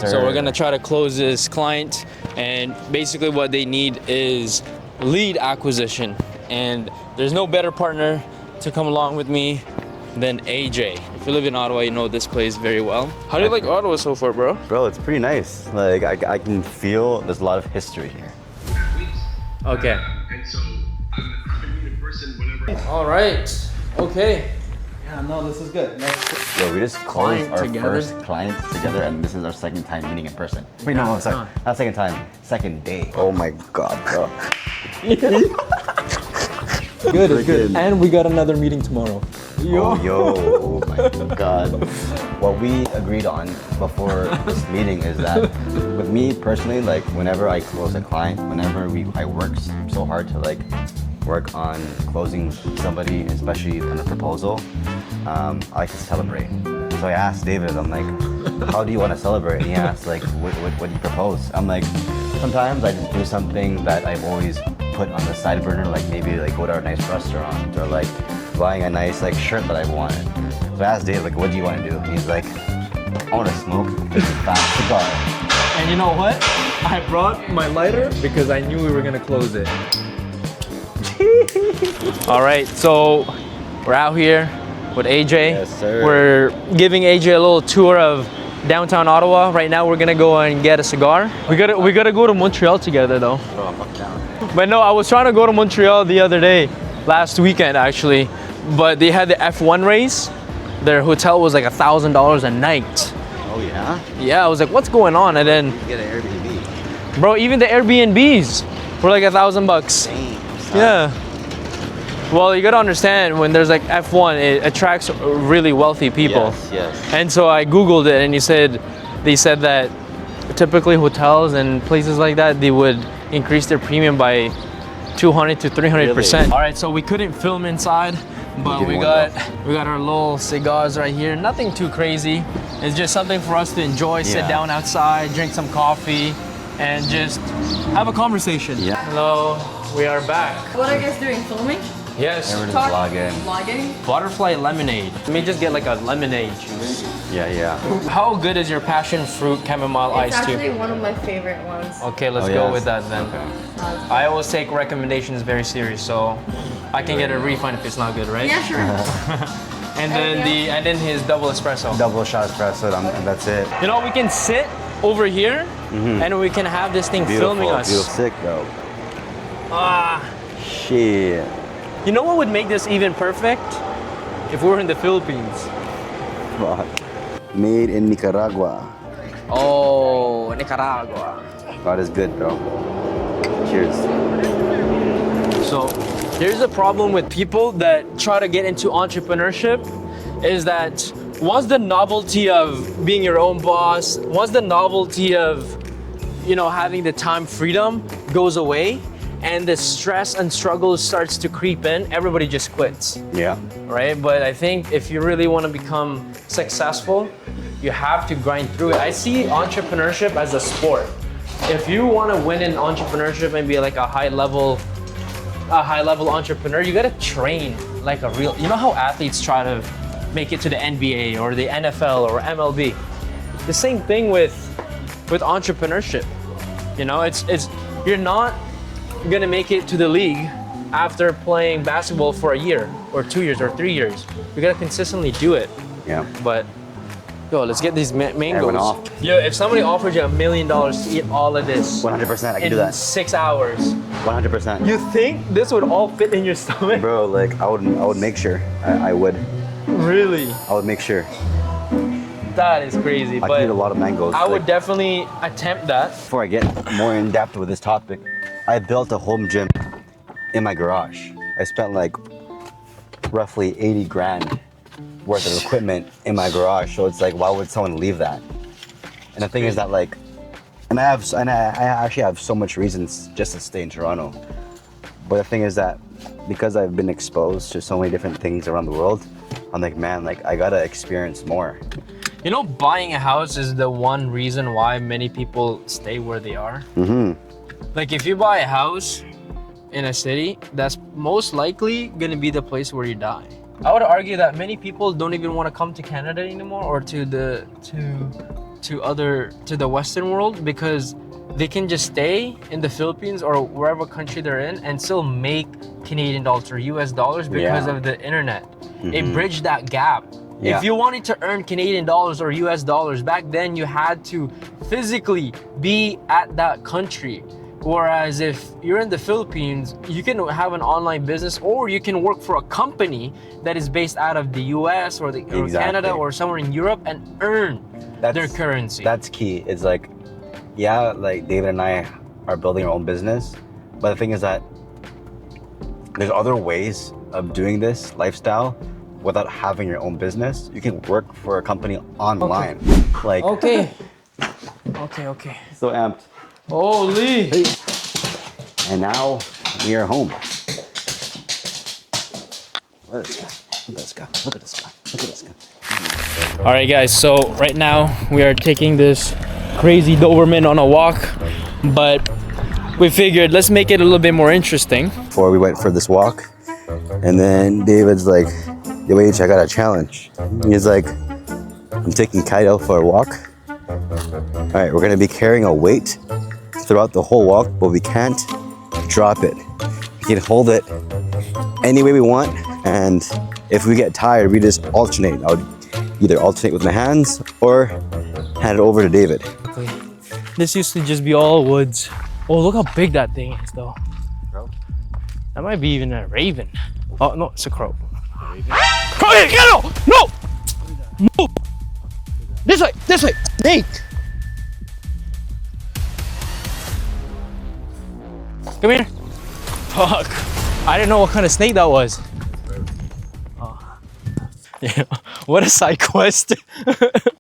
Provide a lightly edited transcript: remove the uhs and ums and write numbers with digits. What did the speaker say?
So we're gonna try to close this client, and basically what they need is lead acquisition. And there's no better partner to come along with me than AJ. If you live in Ottawa, you know this place very well. How do you like Ottawa so far, bro? Bro, it's pretty nice. Like, I can feel there's a lot of history here. Okay. And so I'm in person whenever. All right. Okay. Yeah, no, this is good. Yo, we just closed Client our together. first client together, and this is our second time meeting in person. Wait, no, sorry. Not second time, second day. Oh my god, bro. Good, it's good. And we got another meeting tomorrow. Oh my god. What we agreed on before this meeting is that with me personally, like whenever I close a client, I work so hard to like work on closing somebody, especially on a proposal, I like to celebrate. So I asked David, I'm like, how do you want to celebrate? And he asked like, what do you propose? I'm like, sometimes I just do something that I've always put on the side burner, like maybe like go to a nice restaurant or like buying a nice like shirt that I wanted. So I asked Dave like, what do you want to do? He's like, I want to smoke a fat cigar. And you know what? I brought my lighter because I knew we were gonna close it. All right. So we're out here with AJ. Yes, sir. We're giving AJ a little tour of downtown Ottawa. Right now, we're gonna go and get a cigar. We gotta go to Montreal together though. Bro, I'm fucking down. But no, I was trying to go to Montreal the other day, last weekend actually, but they had the F1 race. Their hotel was like $1,000 a night. Oh yeah? Yeah, I was like, what's going on? And then, You get an Airbnb. bro, even the Airbnbs were like $1,000. Damn. son. Yeah. Well, you gotta understand, when there's like F1, it attracts really wealthy people. Yes. And so I Googled it, and they said that typically hotels and places like that, they would increase their premium by 200 to 300%. Really? All right, so we couldn't film inside, but did we one got our little cigars right here. Nothing too crazy. It's just something for us to enjoy, sit Yeah. down outside, drink some coffee, and just have a conversation. Yeah. Hello, we are back. What are you guys doing? Filming? Yes, Everyone is Talk- vlogging. Vlogging? butterfly lemonade. Let me just get like a lemonade juice. Yeah. How good is your passion fruit chamomile It's iced tea? actually one of my favorite ones. Okay, let's Oh, go yes. with that then. I always take recommendations very serious, so I can get a refund if it's not good, right? Yeah, sure. And then his double espresso. Double shot espresso, and that's it. You know, we can sit over here and we can have this thing filming us. Beautiful. Sick, bro. Ah, Shit. you know what would make this even perfect? If we were in the Philippines. Fuck. Made in Nicaragua. Oh, Nicaragua. God is good, bro. Cheers. So here's the problem with people that try to get into entrepreneurship is that once the novelty of being your own boss, once the novelty of, you know, having the time freedom goes away and the stress and struggle starts to creep in, everybody just quits, Yeah. right? But I think if you really want to become successful, you have to grind through it. I see entrepreneurship as a sport. If you want to win in entrepreneurship and be like a high level entrepreneur, you gotta train like a real. You know how athletes try to make it to the NBA or the NFL or MLB. The same thing with entrepreneurship. You know, it's you're not gonna make it to the league after playing basketball for a year or 2 years or 3 years. You gotta consistently do it. Yeah. But yo, let's get these mangoes. Everyone off. Yo, if somebody offered you $1 million to eat all of this 100%. I can in do that. 6 hours, 100%. you think this would all fit in your stomach? Bro, like I would make sure. I would. Really? I would make sure. That is crazy. I but can eat a lot of mangoes. I would like, definitely attempt that. Before I get more in depth with this topic, I built a home gym in my garage. I spent like roughly 80 grand worth of equipment in my garage. So it's like, why would someone leave that? And the thing is that like, I actually have so much reasons just to stay in Toronto. But the thing is that because I've been exposed to so many different things around the world, I'm like, man, like I gotta experience more. You know, buying a house is the one reason why many people stay where they are. Like if you buy a house in a city, that's most likely gonna be the place where you die. I would argue that many people don't even want to come to Canada anymore or to to the Western world because they can just stay in the Philippines or wherever country they're in and still make Canadian dollars or US dollars because Yeah. of the internet. It bridged that gap. Yeah. If you wanted to earn Canadian dollars or US dollars back then, you had to physically be at that country. Whereas if you're in the Philippines, you can have an online business or you can work for a company that is based out of the US or Exactly. Canada or somewhere in Europe and earn their currency. That's key. It's like, yeah, like David and I are building our own business, but the thing is that there's other ways of doing this lifestyle without having your own business. You can work for a company online. Like, Okay. Okay. so amped. Holy. And now we are home. Look at this guy. Look at this guy. Look at this guy. All right, guys. So right now we are taking this crazy Doberman on a walk, but we figured let's make it a little bit more interesting. Before we went for this walk, and then David's like, "Yo, wait, I got a challenge." And he's like, "I'm taking Kyle for a walk. All right, we're gonna be carrying a weight throughout the whole walk, but we can't drop it. We can hold it any way we want, and if we get tired, we just alternate. I would either alternate with my hands or hand it over to David." This used to just be all woods. Oh, look how big that thing is, though. That might be even a raven. Oh no, it's a crow. Crow! Hey, no! Move! This way! Snake! Come here. Fuck. I didn't know what kind of snake that was. Oh. Yeah. What a side quest.